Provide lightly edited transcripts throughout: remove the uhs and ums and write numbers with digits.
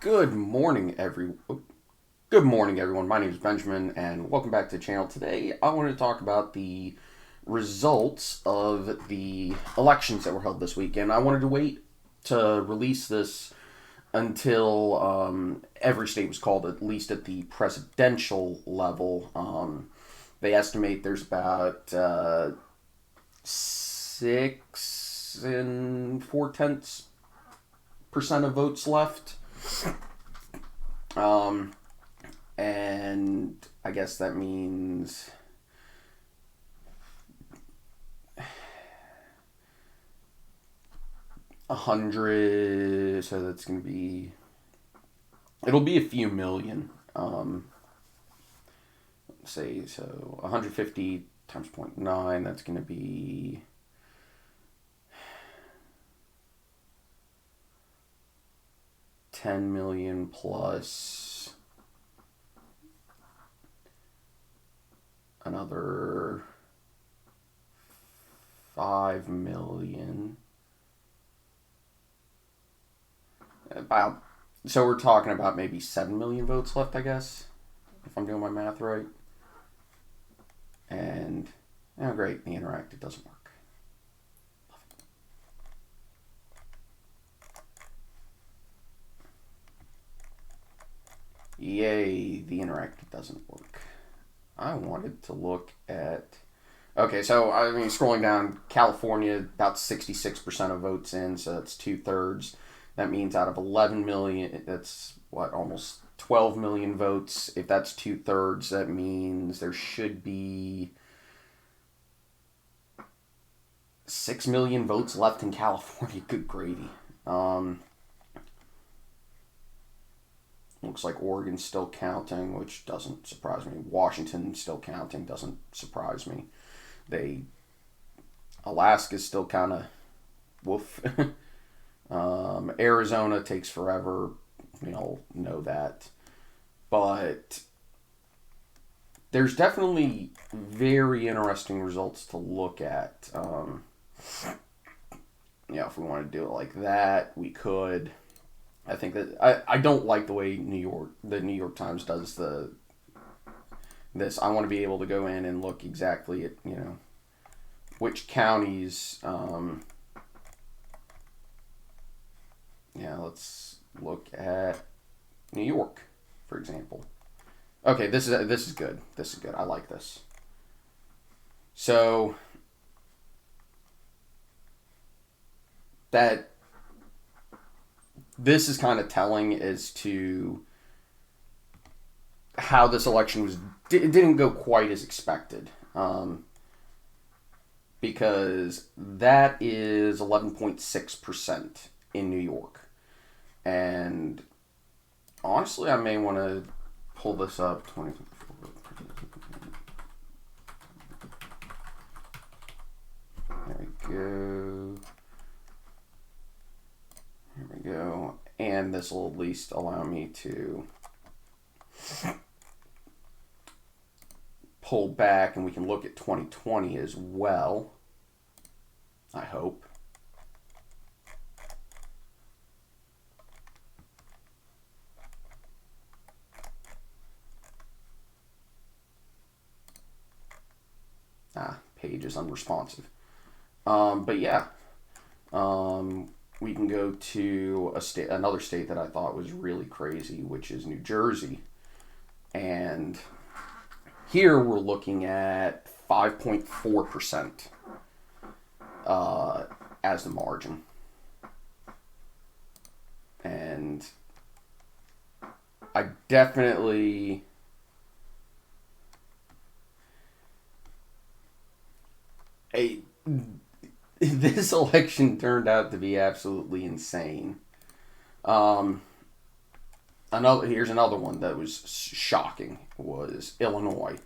Good morning, Good morning, everyone. My name is Benjamin, and welcome back to the channel. Today, I wanted to talk about the results of the elections that were held this week, and I wanted to wait to release this until every state was called, at least at the presidential level. They estimate there's about 6.4% of votes left. And I guess that means so that's going to be, it'll be a few million. Let's say, so 150 times 0.9, that's going to be 10 million plus another 5 million. So we're talking about maybe 7 million votes left, I guess, if I'm doing my math right. And, oh great, the interactive doesn't work. Yay, the interactive doesn't work. I wanted to look at... Okay, so, I mean, scrolling down, California, about 66% of votes in, so that's 2/3. That means out of 11 million, that's, what, almost 12 million votes. If that's 2/3, that means there should be 6 million votes left in California. Good gravy. Looks like Oregon's still counting, which doesn't surprise me. Washington's still counting, doesn't surprise me. Alaska's still kind of woof. Arizona takes forever. We all know that. But there's definitely very interesting results to look at. If we want to do it like that, we could. I think that I don't like the way the New York Times does this. I want to be able to go in and look exactly at, which counties. Let's look at New York, for example. Okay, this is good. This is good. I like this. So this is kind of telling as to how this election didn't go quite as expected. Because that is 11.6% in New York. And honestly, I may want to pull this up. 2024. There we go. Here we go. And this will at least allow me to pull back and we can look at 2020 as well. I hope. Page is unresponsive. But yeah. We can go to another state that I thought was really crazy, which is New Jersey. And here we're looking at 5.4% as the margin. And I definitely... This election turned out to be absolutely insane. Here's another one that was shocking, was Illinois.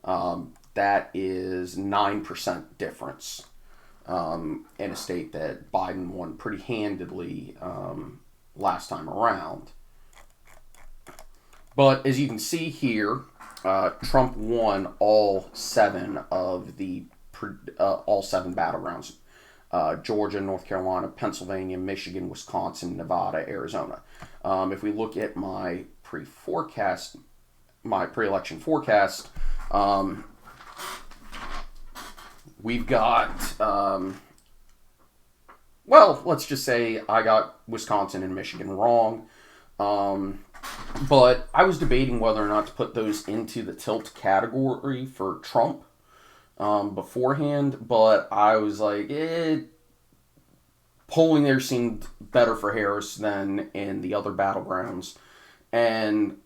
That is 9% difference in a state that Biden won pretty handedly last time around. But as you can see here, Trump won all seven battlegrounds. Georgia, North Carolina, Pennsylvania, Michigan, Wisconsin, Nevada, Arizona. If we look at my pre-election forecast, um, we've got, well, let's just say I got Wisconsin and Michigan wrong. But I was debating whether or not to put those into the tilt category for Trump beforehand, but I was like, polling there seemed better for Harris than in the other battlegrounds. And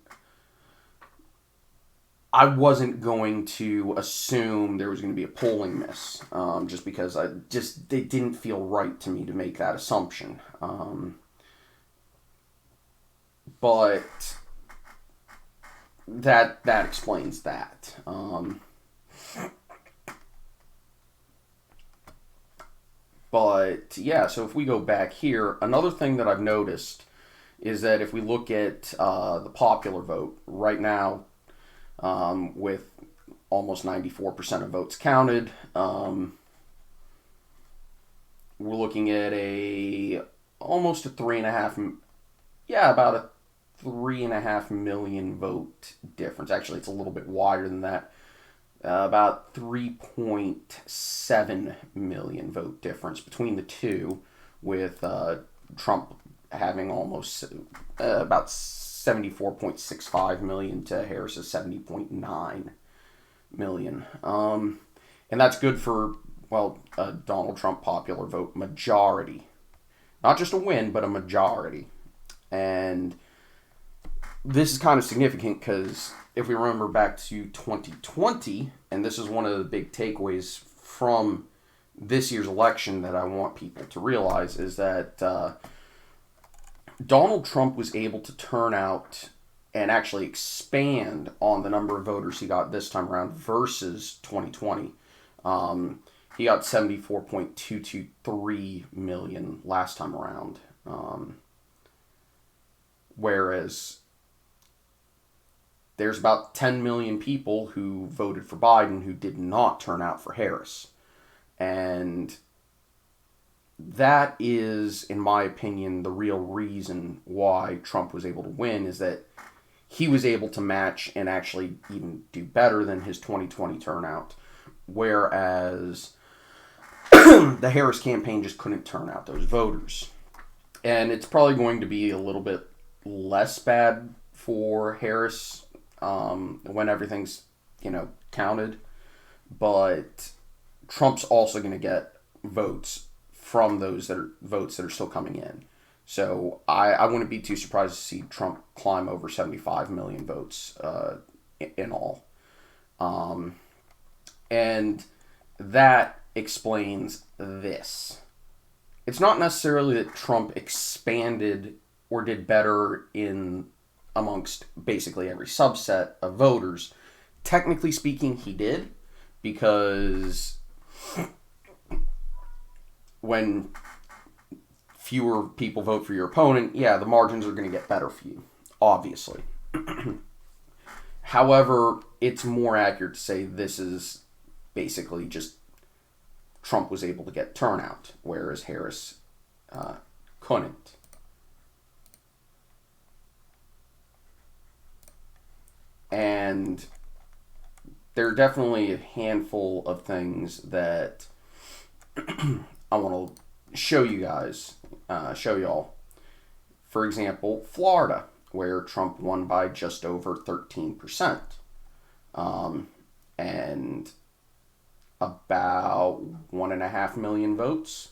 I wasn't going to assume there was going to be a polling miss, just because it didn't feel right to me to make that assumption. But that explains that. But yeah, so if we go back here, another thing that I've noticed is that if we look at the popular vote right now, with almost 94% of votes counted, we're looking at almost a 3.5, about a 3.5 million vote difference. Actually, it's a little bit wider than that. About 3.7 million vote difference between the two, with Trump having almost about 74.65 million to Harris's 70.9 million. And that's good for, a Donald Trump popular vote majority. Not just a win, but a majority. And this is kind of significant because if we remember back to 2020, and this is one of the big takeaways from this year's election that I want people to realize, is that Donald Trump was able to turn out and actually expand on the number of voters he got this time around versus 2020. He got 74.223 million last time around. Whereas there's about 10 million people who voted for Biden who did not turn out for Harris. And that is, in my opinion, the real reason why Trump was able to win, is that he was able to match and actually even do better than his 2020 turnout. Whereas the Harris campaign just couldn't turn out those voters. And it's probably going to be a little bit less bad for Harris when everything's, counted. But Trump's also going to get votes from those votes that are still coming in. So I wouldn't be too surprised to see Trump climb over 75 million votes in all. And that explains this. It's not necessarily that Trump expanded or did better in amongst basically every subset of voters. Technically speaking, he did, because when fewer people vote for your opponent, the margins are going to get better for you, obviously. However, it's more accurate to say this is basically just Trump was able to get turnout, whereas Harris couldn't. And there are definitely a handful of things that I want to show you guys, show y'all. For example, Florida, where Trump won by just over 13%. And about 1.5 million votes.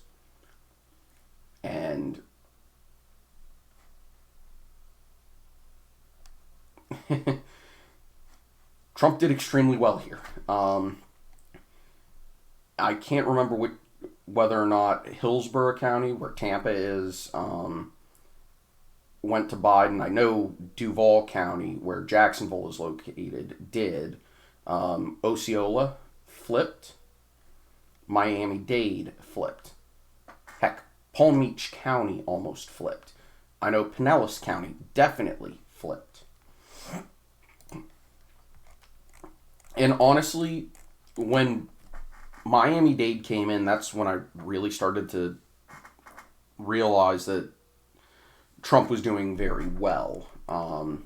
And Trump did extremely well here. I can't remember whether or not Hillsborough County, where Tampa is, went to Biden. I know Duval County, where Jacksonville is located, did. Osceola flipped. Miami-Dade flipped. Heck, Palm Beach County almost flipped. I know Pinellas County definitely flipped. And honestly, when Miami-Dade came in, that's when I really started to realize that Trump was doing very well. Of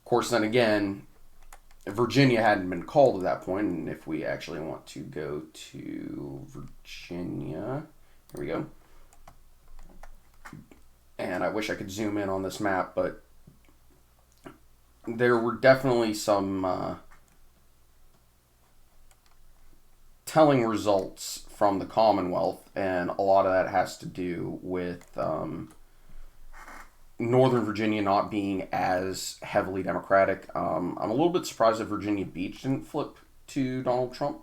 course, then again, Virginia hadn't been called at that point, and if we actually want to go to Virginia, here we go. And I wish I could zoom in on this map, but there were definitely some telling results from the Commonwealth, and a lot of that has to do with Northern Virginia not being as heavily Democratic. I'm a little bit surprised that Virginia Beach didn't flip to Donald Trump.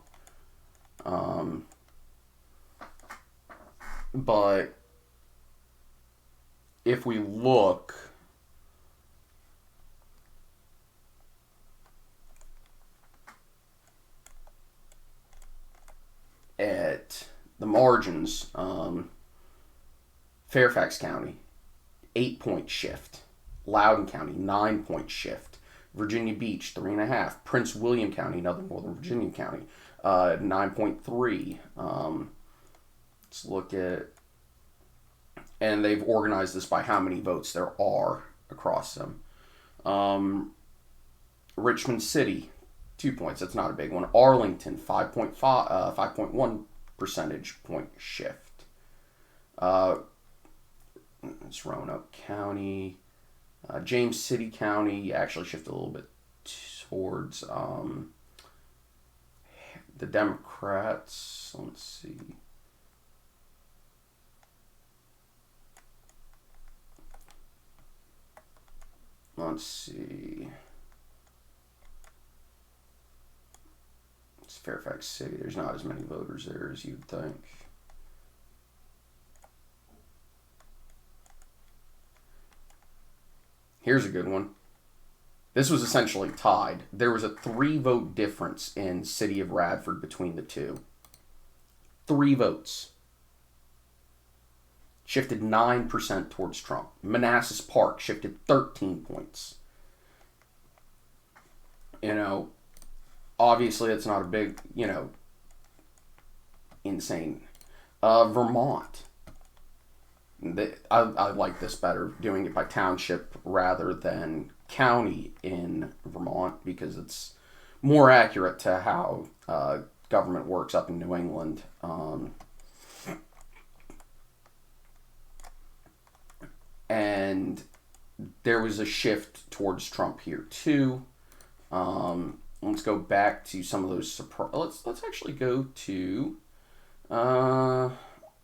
But if we look at the margins, Fairfax County, 8-point shift. Loudoun County, 9-point shift. Virginia Beach, 3.5. Prince William County, another Northern Virginia county, 9.3. Let's look at, and they've organized this by how many votes there are across them. Richmond City, 2 points. That's not a big one. Arlington, 5.1 percentage point shift. It's Roanoke County. James City County actually shifted a little bit towards the Democrats. Let's see. Let's see. It's Fairfax City. There's not as many voters there as you'd think. Here's a good one. This was essentially tied. There was a 3-vote difference in City of Radford between the two. 3 votes. Shifted 9% towards Trump. Manassas Park shifted 13 points. You know, obviously it's not a big, insane. Vermont. I like this better, doing it by township rather than county in Vermont, because it's more accurate to how government works up in New England. And there was a shift towards Trump here too. Let's go back to some of those Let's actually go to.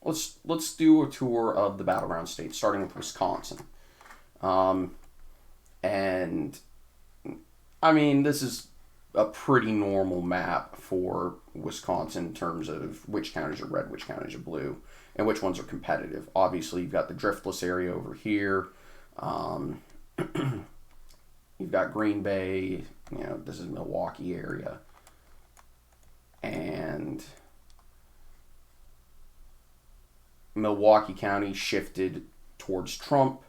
Let's do a tour of the Battleground states, starting with Wisconsin. And I mean, this is a pretty normal map for Wisconsin in terms of which counties are red, which counties are blue, and which ones are competitive. Obviously, you've got the driftless area over here. You've got Green Bay. This is Milwaukee area. And Milwaukee County shifted towards Trump.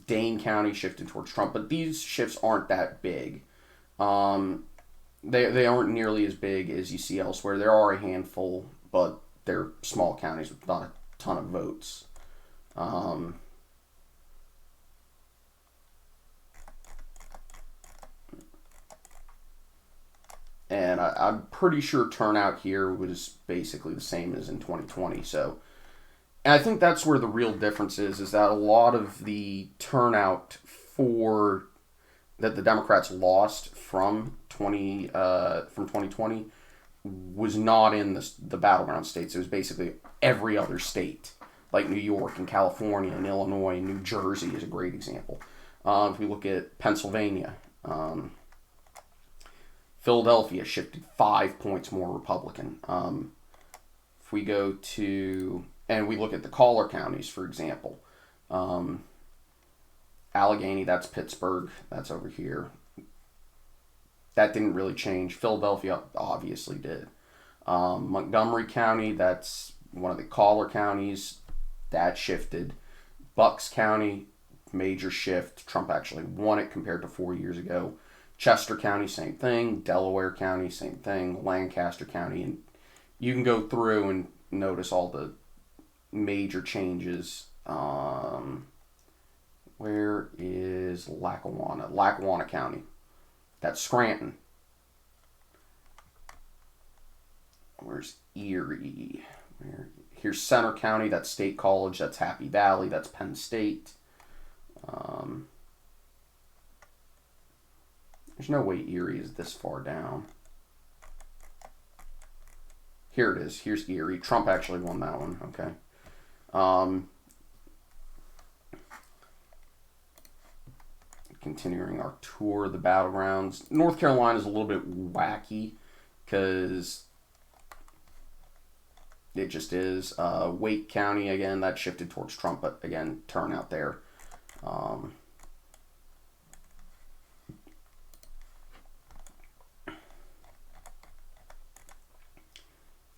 Dane County shifted towards Trump, but these shifts aren't that big. They aren't nearly as big as you see elsewhere. There are a handful, but they're small counties with not a ton of votes. And I'm pretty sure turnout here was basically the same as in 2020. So, and I think that's where the real difference is that a lot of the turnout that the Democrats lost from 2020 was not in the battleground states. It was basically every other state, like New York and California and Illinois and New Jersey is a great example. If we look at Pennsylvania, Philadelphia shifted 5 points more Republican. If we go to, and we look at the collar counties, for example, Allegheny, that's Pittsburgh, that's over here. That didn't really change. Philadelphia obviously did. Montgomery County, that's one of the collar counties, that shifted. Bucks County, major shift. Trump actually won it compared to 4 years ago. Chester County, same thing. Delaware County, same thing. Lancaster County, and you can go through and notice all the major changes Where is Lackawanna? Lackawanna County. That's Scranton. Where's Erie? Here's Center County. That's State College. That's Happy Valley. That's Penn State. There's no way Erie is this far down. Here it is. Here's Erie. Trump actually won that one. Okay. Continuing our tour of the battlegrounds. North Carolina is a little bit wacky because it just is. Wake County, again, that shifted towards Trump, but again, turnout there.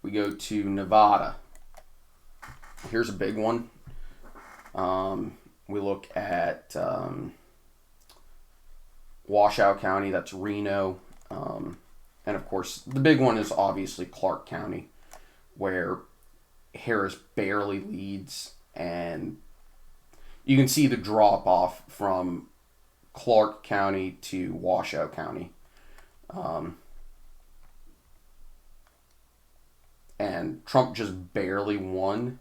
We go to Nevada. Here's a big one. We look at Washoe County, that's Reno. And of course, the big one is obviously Clark County, where Harris barely leads, and you can see the drop off from Clark County to Washoe County. And Trump just barely won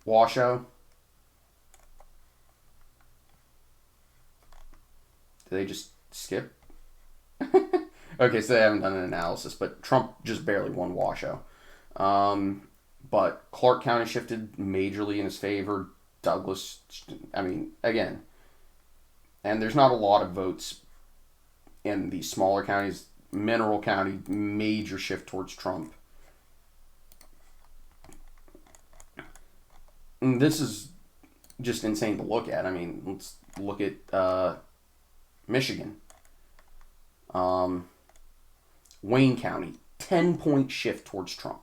Washoe. Did they just skip? Okay, so they haven't done an analysis, but Trump just barely won Washoe. But Clark County shifted majorly in his favor. Douglas, I mean, again, and there's not a lot of votes in these smaller counties. Mineral County, major shift towards Trump. And this is just insane to look at. I mean, let's look at Michigan. Wayne County, 10-point shift towards Trump.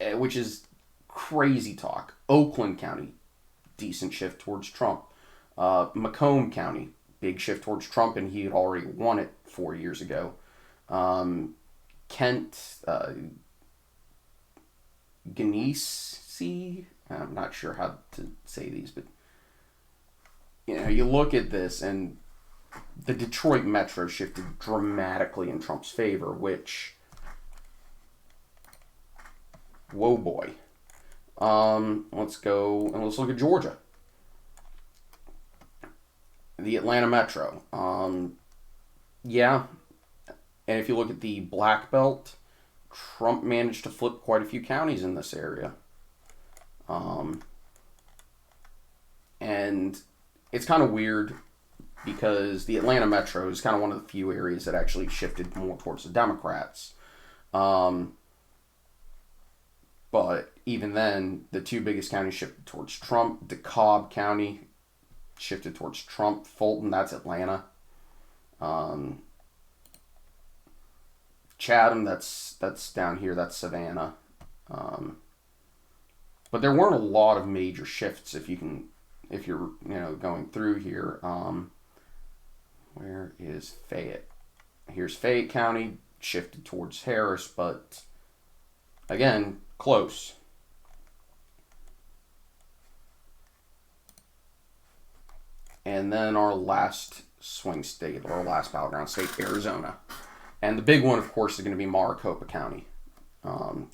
Which is crazy talk. Oakland County, decent shift towards Trump. Macomb County, big shift towards Trump, and he had already won it 4 years ago. Kent, Genesee, I'm not sure how to say these, but you look at this, and the Detroit Metro shifted dramatically in Trump's favor, which, whoa boy. Let's go and let's look at Georgia. The Atlanta Metro. Yeah. And if you look at the Black Belt, Trump managed to flip quite a few counties in this area. And it's kind of weird because the Atlanta Metro is kind of one of the few areas that actually shifted more towards the Democrats. But even then, the two biggest counties shifted towards Trump. DeKalb County shifted towards Trump. Fulton, that's Atlanta. Chatham, that's down here, that's Savannah. But there weren't a lot of major shifts if you're going through here. Where is Fayette? Here's Fayette County, shifted towards Harris, but again, close. And then our last swing state, or our last battleground state, Arizona. And the big one, of course, is going to be Maricopa County.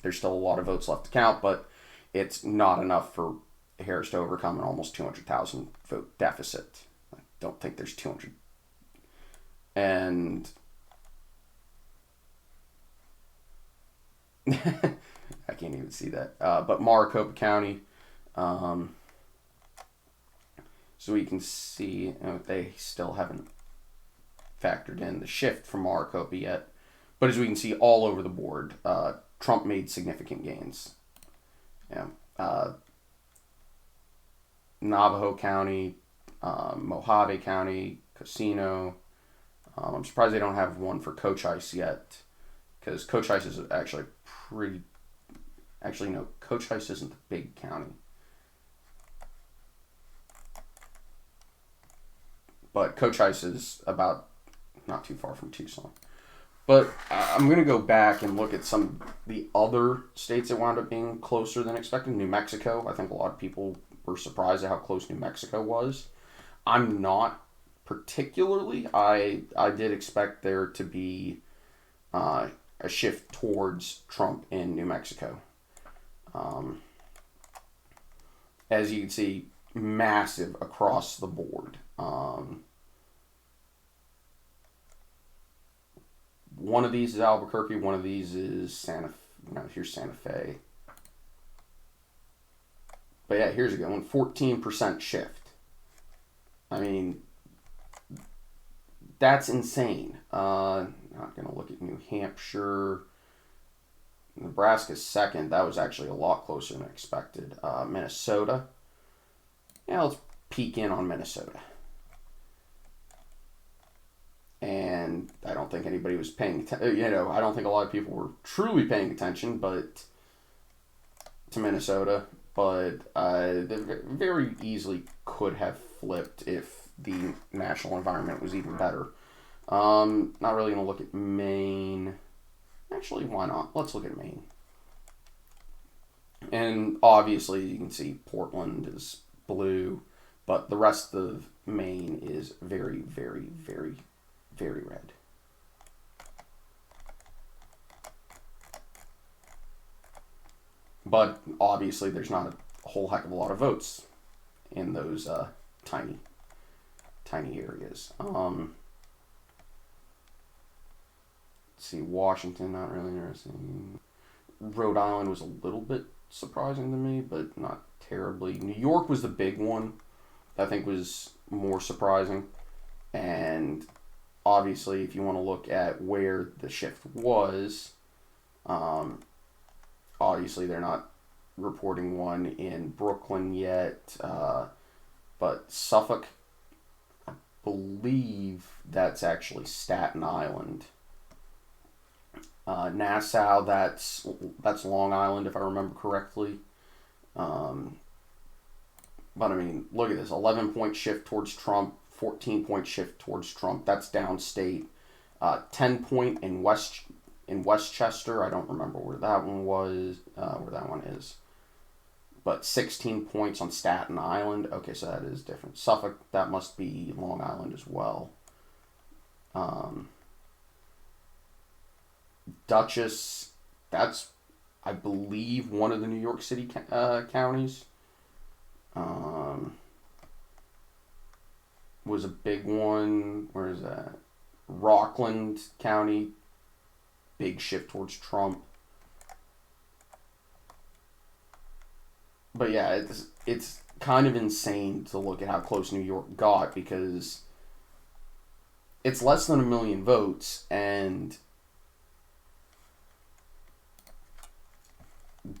There's still a lot of votes left to count, but it's not enough for Harris to overcome an almost 200,000 vote deficit. I don't think there's 200. And I can't even see that. But Maricopa County, so we can see they still haven't factored in the shift from Maricopa yet. But as we can see all over the board, Trump made significant gains. Yeah. Navajo County, Mojave County, Casino. I'm surprised they don't have one for Cochise yet, because Cochise is actually pretty. Actually, no, Cochise isn't the big county. But Cochise is about not too far from Tucson. But I'm going to go back and look at some of the other states that wound up being closer than expected. New Mexico, I think a lot of people were surprised at how close New Mexico was. I'm not particularly. I did expect there to be a shift towards Trump in New Mexico. Um, as you can see, massive across the board. One of these is Albuquerque. One of these is Santa. No, here's Santa Fe. But yeah, here's a good one. 14% shift. I mean, that's insane. Not gonna look at New Hampshire. Nebraska's second. That was actually a lot closer than expected. Minnesota. Yeah, let's peek in on Minnesota. And I don't think anybody was paying attention. I don't think a lot of people were truly paying attention, but to Minnesota. But they very easily could have flipped if the national environment was even better. Not really going to look at Maine. Actually, why not? Let's look at Maine. And obviously, you can see Portland is blue, but the rest of Maine is very, very, very, very red. But obviously, there's not a whole heck of a lot of votes in those tiny, tiny areas. Let's see, Washington, not really interesting. Rhode Island was a little bit surprising to me, but not terribly. New York was the big one I think was more surprising. And obviously, if you want to look at where the shift was, obviously they're not reporting one in Brooklyn yet, but Suffolk, I believe that's actually Staten Island. Nassau, that's Long Island, if I remember correctly. But I mean, look at this: 11-point shift towards Trump, 14-point shift towards Trump. That's downstate. 10-point in Westchester. I don't remember where that one was. Where that one is. But 16 points on Staten Island. Okay, so that is different. Suffolk, that must be Long Island as well. Dutchess, that's, I believe, one of the New York City counties. Was a big one. Where is that? Rockland County, big shift towards Trump. But yeah, it's kind of insane to look at how close New York got, because it's less than 1 million votes, and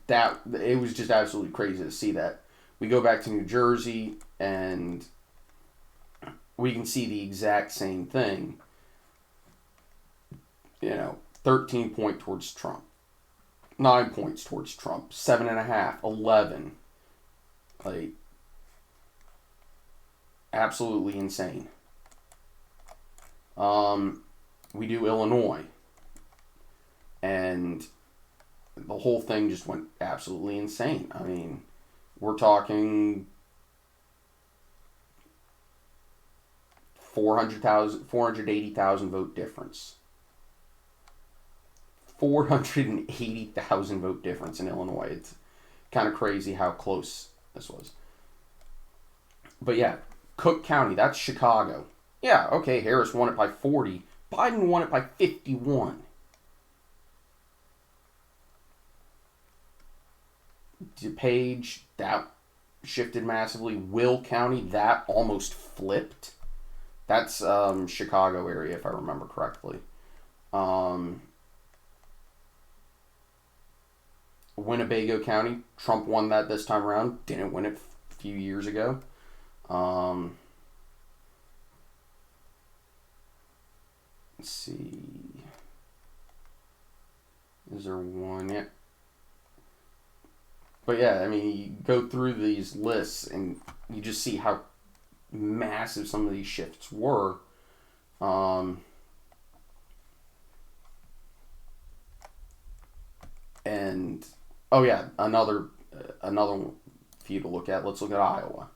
that it was just absolutely crazy to see that. We go back to New Jersey, and we can see the exact same thing. 13 point towards Trump, 9 points towards Trump, 7.5, 11. Like, absolutely insane. We do Illinois, and the whole thing just went absolutely insane. I mean, we're talking 480,000 vote difference. 480,000 vote difference in Illinois. It's kind of crazy how close this was. But yeah, Cook County, that's Chicago. Yeah, okay, Harris won it by 40. Biden won it by 51. DuPage, that shifted massively. Will County, that almost flipped. That's Chicago area, if I remember correctly. Winnebago County, Trump won that this time around. Didn't win it a few years ago. Let's see. Is there one yet? But yeah, I mean, you go through these lists and you just see how massive some of these shifts were. And oh yeah, another one for you to look at. Let's look at Iowa.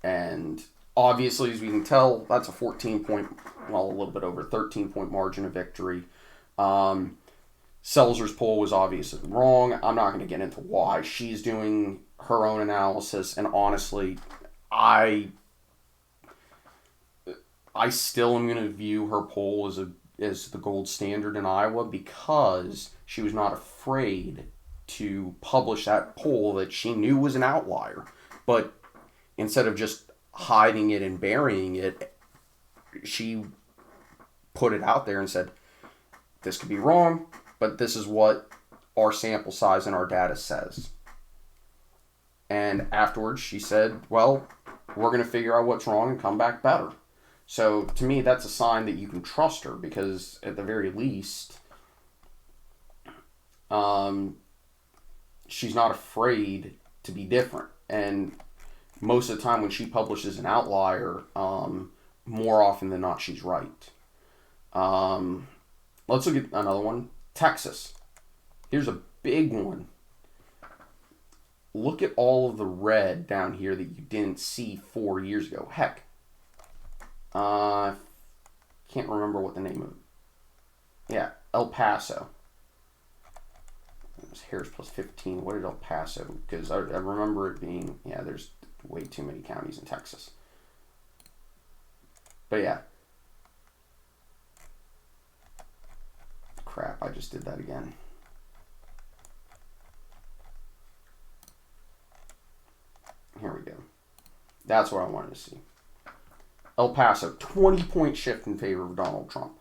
And obviously, as we can tell, that's a 14 point, well, a little bit over 13-point margin of victory. Um, Selzer's poll was obviously wrong. I'm not going to get into why. She's doing her own analysis, and honestly, I I still am going to view her poll as the gold standard in Iowa because she was not afraid to publish that poll that she knew was an outlier. But instead of just hiding it and burying it, she put it out there and said, this could be wrong, but this is what our sample size and our data says. And afterwards, she said, well, we're going to figure out what's wrong and come back better. So to me, that's a sign that you can trust her because at the very least, she's not afraid to be different. And most of the time when she publishes an outlier, more often than not, she's right. Let's look at another one. Texas. Here's a big one. Look at all of the red down here that you didn't see 4 years ago. Heck, can't remember what the name of it. Yeah, El Paso. It was Harris plus 15. What did El Paso? Because I remember it being, yeah, there's way too many counties in Texas. But yeah. Crap, I just did that again. Here we go. That's what I wanted to see. El Paso, 20-point shift in favor of Donald Trump.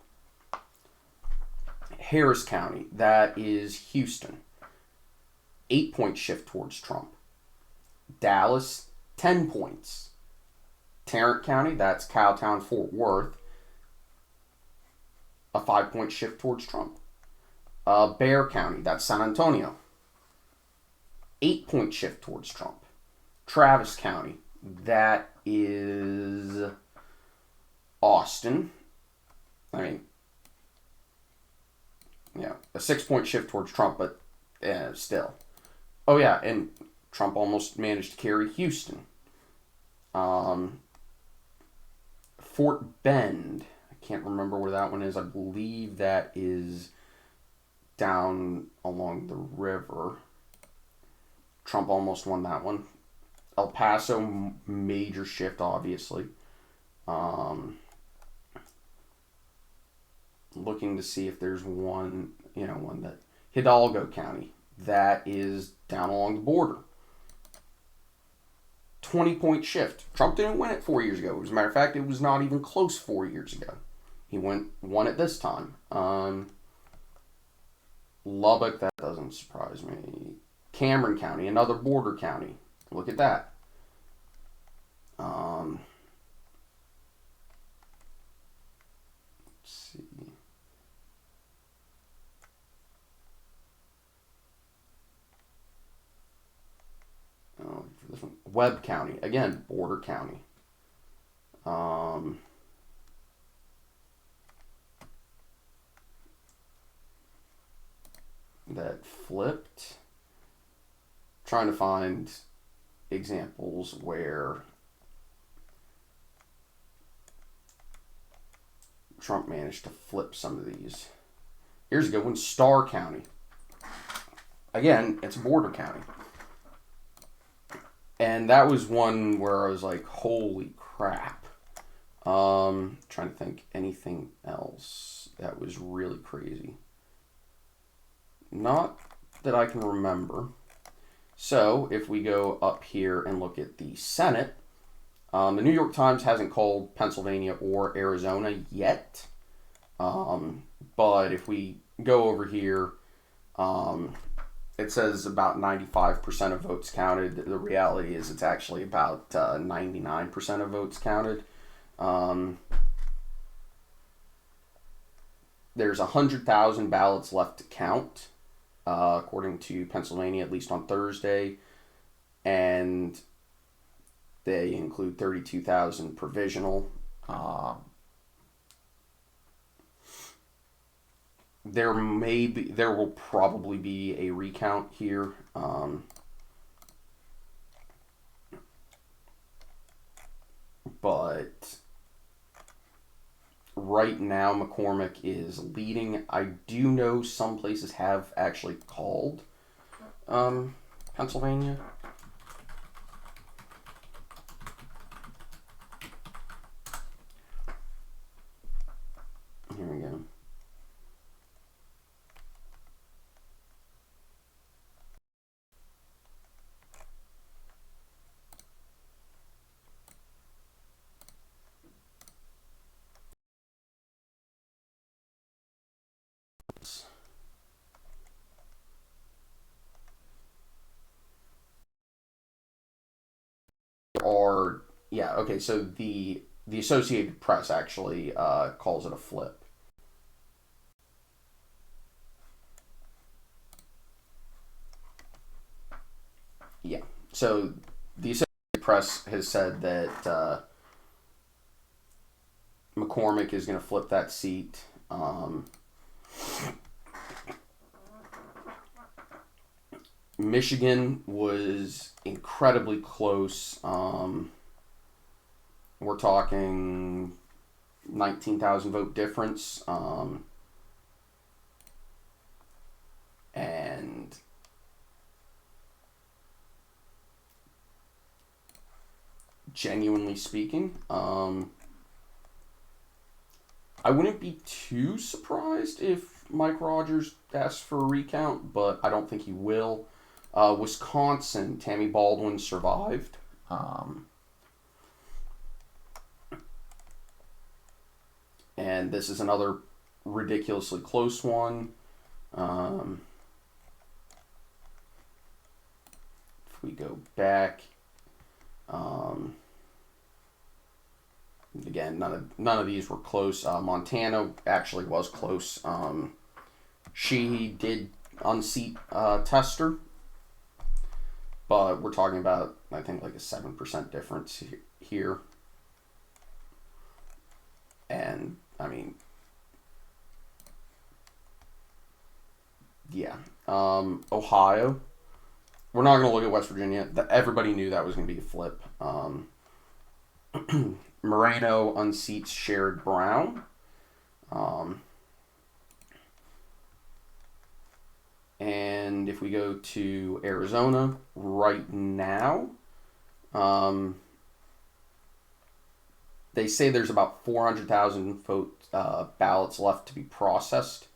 Harris County, that is Houston, 8-point shift towards Trump. Dallas, 10 points. Tarrant County, that's Cowtown, Fort Worth, a 5-point shift towards Trump. Bexar County, that's San Antonio, 8-point shift towards Trump. Travis County, that is Austin. I mean, yeah, a 6-point shift towards Trump, but still. Oh yeah, and Trump almost managed to carry Houston. Fort Bend, I can't remember where that one is. I believe that is down along the river. Trump almost won that one. El Paso, major shift, obviously. Looking to see if there's one that Hidalgo County, that is down along the border. 20-point shift. Trump didn't win it 4 years ago. As a matter of fact, it was not even close 4 years ago. He won it this time. Lubbock, that doesn't surprise me. Cameron County, another border county. Look at that. Let's see. Oh, for this one, Webb County, again, border county. That flipped. Trying to find examples where Trump managed to flip some of these. Here's a good one, Starr County. Again, it's a border county. And that was one where I was like, holy crap. Trying to think anything else that was really crazy. Not that I can remember. So, if we go up here and look at the Senate, the New York Times hasn't called Pennsylvania or Arizona yet. But if we go over here, it says about 95% of votes counted. The reality is it's actually about 99% of votes counted. There's 100,000 ballots left to count. According to Pennsylvania, at least on Thursday, and they include 32,000 provisional. there will probably be a recount here. But right now McCormick is leading. I do know some places have actually called Pennsylvania. Here we go. Or yeah, okay. So the Associated Press actually calls it a flip. Yeah. So the Associated Press has said that McCormick is going to flip that seat. Michigan was incredibly close. We're talking 19,000 vote difference. And genuinely speaking, I wouldn't be too surprised if Mike Rogers asks for a recount, but I don't think he will. Wisconsin, Tammy Baldwin survived. And this is another ridiculously close one. If we go back, again, none of these were close. Montana actually was close. She did unseat Tester, but we're talking about, I think, like a 7% difference here. And I mean, yeah. Ohio. We're not going to look at West Virginia. Everybody knew that was going to be a flip. Moreno unseats Sherrod Brown. And if we go to Arizona right now, they say there's about 400,000 ballots left to be processed.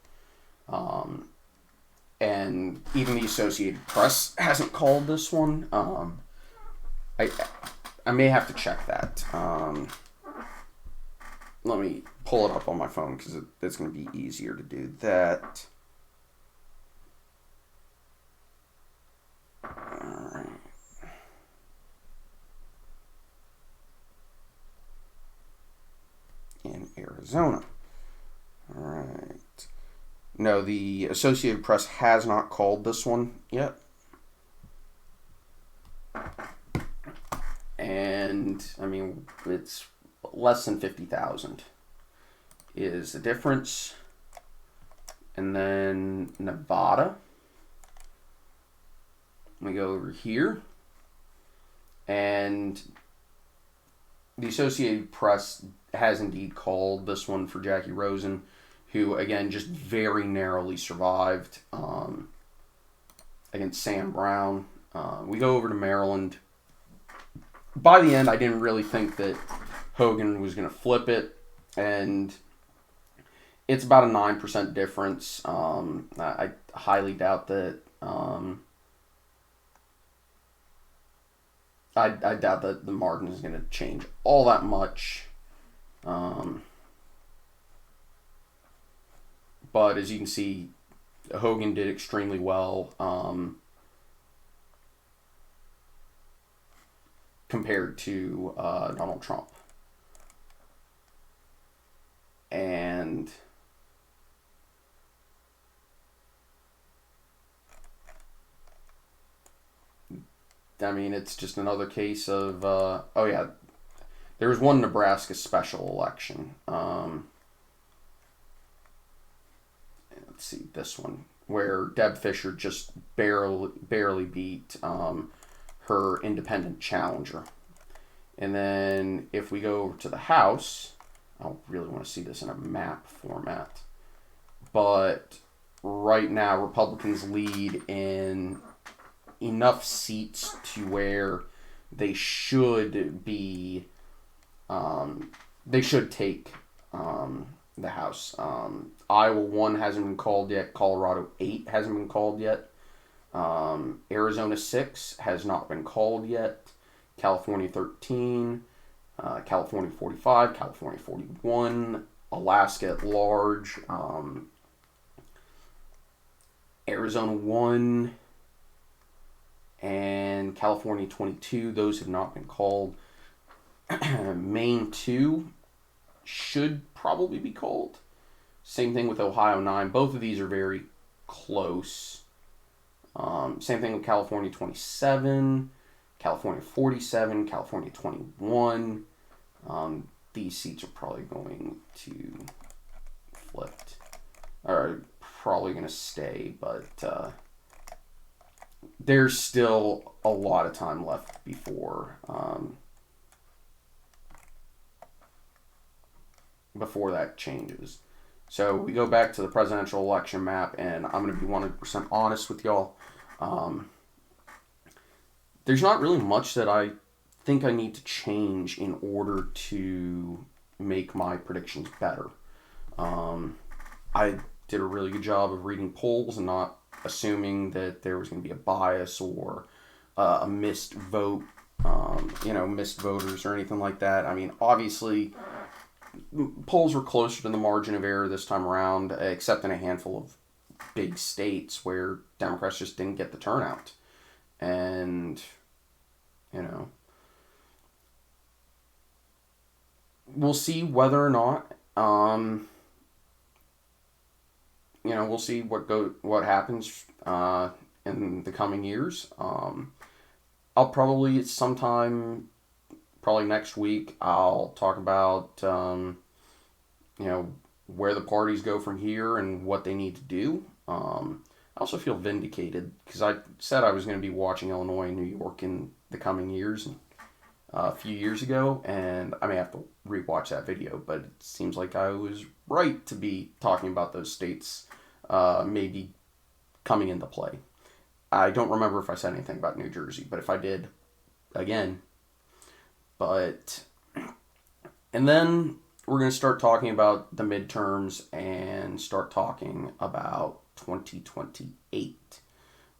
And even the Associated Press hasn't called this one. I may have to check that. Let me pull it up on my phone because it's going to be easier to do that. All right. In Arizona. All right. No, the Associated Press has not called this one yet. And, I mean, it's less than 50,000 is the difference. And then Nevada. We go over here. And the Associated Press has indeed called this one for Jackie Rosen, who, again, just very narrowly survived against Sam Brown. We go over to Maryland. By the end, I didn't really think that Hogan was going to flip it, and it's about a 9% difference. I highly doubt that. I doubt that the margin is going to change all that much. But as you can see, Hogan did extremely well compared to Donald Trump. And I mean, it's just another case of, oh yeah, there was one Nebraska special election. let's see, this one, where Deb Fischer just barely beat her independent challenger. And then if we go over to the House, I don't really want to see this in a map format, but right now Republicans lead in enough seats to where they should be, they should take the House. Iowa 1 hasn't been called yet. Colorado 8 hasn't been called yet. Arizona 6 has not been called yet. California 13, California 45, California 41, Alaska at large, Arizona 1, and California 22. Those have not been called. Maine 2 should probably be called. Same thing with Ohio 9. Both of these are very close. Same thing with California 27, California 47, California 21. These seats are probably going to flip. Or probably going to stay, but there's still a lot of time left before that changes. So we go back to the presidential election map, and I'm going to be 100% honest with y'all. There's not really much that I think I need to change in order to make my predictions better. I did a really good job of reading polls and not assuming that there was going to be a bias or a missed vote, missed voters or anything like that. I mean, obviously, polls were closer to the margin of error this time around, except in a handful of big states where Democrats just didn't get the turnout. And, we'll see whether or not, we'll see what happens in the coming years. I'll probably sometime, probably next week, I'll talk about, where the parties go from here and what they need to do. I also feel vindicated because I said I was going to be watching Illinois and New York in the coming years a few years ago, and I may have to rewatch that video, but it seems like I was right to be talking about those states maybe coming into play. I don't remember if I said anything about New Jersey, but if I did, again. And then we're going to start talking about the midterms and start talking about 2028,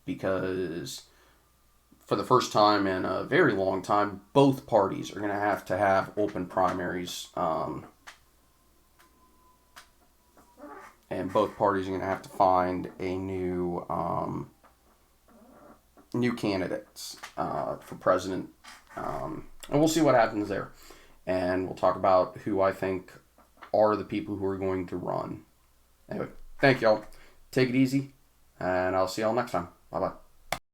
because for the first time in a very long time, both parties are going to have open primaries, and both parties are going to have to find a new candidates for president, and we'll see what happens there. And we'll talk about who I think are the people who are going to run. Anyway, thank y'all. Take it easy, and I'll see y'all next time. Bye-bye.